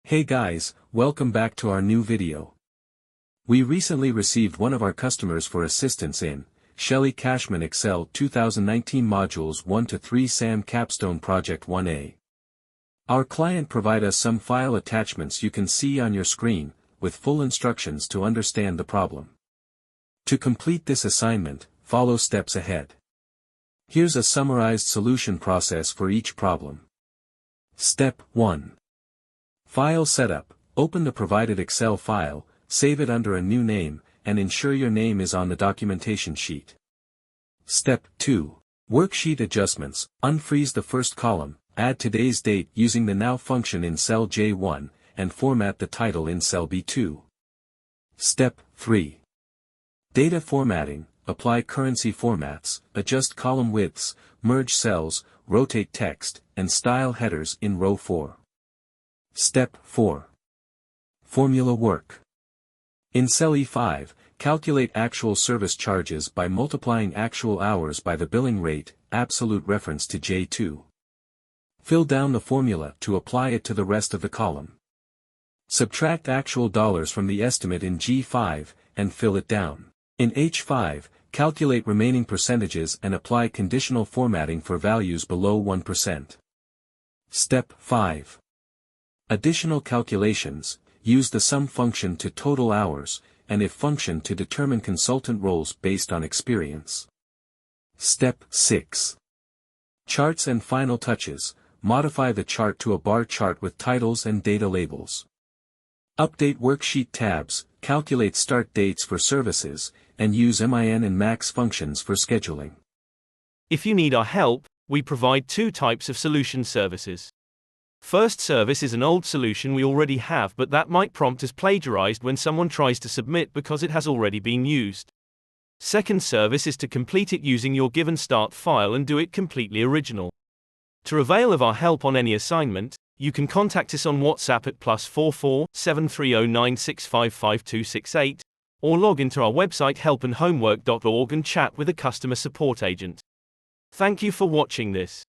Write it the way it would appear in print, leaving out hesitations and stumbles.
Hey guys, welcome back to our new video. We recently received one of our customers for assistance in Shelly Cashman Excel 2019 Modules 1-3 SAM Capstone Project 1A. Our client provide us some file attachments you can see on your screen, with full instructions to understand the problem. To complete this assignment, follow steps ahead. Here's a summarized solution process for each problem. Step 1. File setup. Open the provided Excel file, save it under a new name, and ensure your name is on the documentation sheet. Step 2. Worksheet adjustments. Unfreeze the first column, add today's date using the Now function in cell J1, and format the title in cell B2. Step 3. Data formatting. Apply currency formats, adjust column widths, merge cells, rotate text, and style headers in row 4. Step 4. Formula work. In cell E5, calculate actual service charges by multiplying actual hours by the billing rate, absolute reference to J2. Fill down the formula to apply it to the rest of the column. Subtract actual dollars from the estimate in G5, and fill it down. In H5, calculate remaining percentages and apply conditional formatting for values below 1%. Step 5. Additional calculations. Use the sum function to total hours, and if function to determine consultant roles based on experience. Step 6. Charts and final touches. Modify the chart to a bar chart with titles and data labels. Update worksheet tabs, calculate start dates for services, and use min and max functions for scheduling. If you need our help, we provide two types of solution services. First service is an old solution we already have, but that might prompt as plagiarized when someone tries to submit because it has already been used. Second service is to complete it using your given start file and do it completely original. To avail of our help on any assignment, you can contact us on WhatsApp at +44 7309655268, or log into our website helpandhomework.org and chat with a customer support agent. Thank you for watching this.